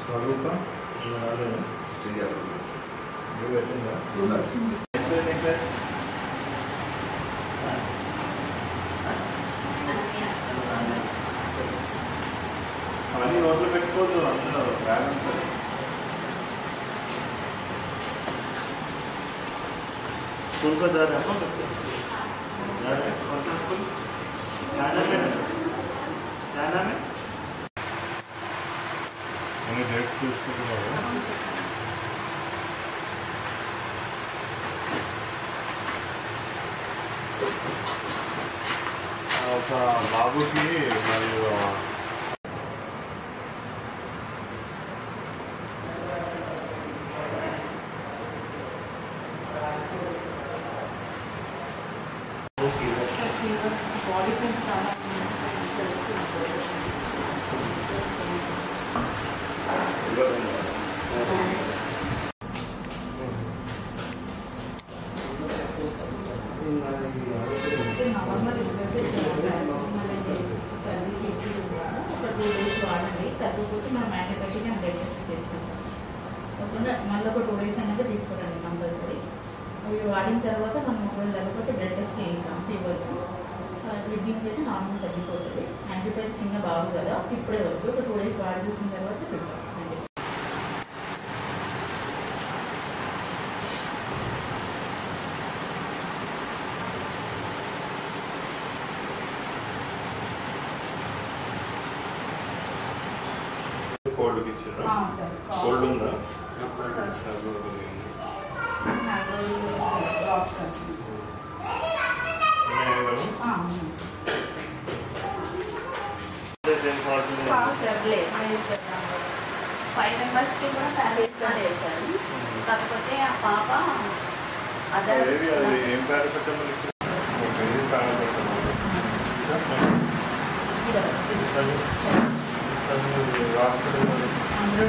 స్వరూప CR అవన్నీ నోట్లో పెట్టుకోవద్దు, అందులో బ్యాగ్ ఉంటుంది. स्कूल को जा रहे हैं बस जा रहे हैं कौन सा स्कूल क्या नाम है हमें डेट तो उसको ఒక బాబుకి మరియు బాడీ పెయిన్ చాలా నార్మల్ సర్వీస్ ఇచ్చి ఒక 2 days వాడండి. తగ్గిపోతే మనం యాంటీబయాటిక్ అండ్ బ్లడ్ టెస్ట్ చేస్తుంటాం. మళ్ళీ ఒక 2 days అనేది తీసుకోరండి కంపల్సరీ. అవి వాడిన తర్వాత మనం ఒకవేళ లేకపోతే బ్లడ్ టెస్ట్ చేయిద్దాం ఫీవర్కి. దీనికి అయితే నార్మల్ తగ్గిపోతుంది. యాంటీబయాటిక్ చిన్న బాగు కదా, ఇప్పుడే వద్దు. ఒక 2 days వాడి చూసిన తర్వాత చూద్దాం. కోల్డ్ ఇచ్చారా? కోల్డ్ ఉందా? ఫైవ్ మెంబర్స్కి కూడా ప్యారాసిటమాల్ వేశారు. కాకపోతే ఆ పాప ఏం పారాసిటమాల్ ఇచ్చారు? అందులో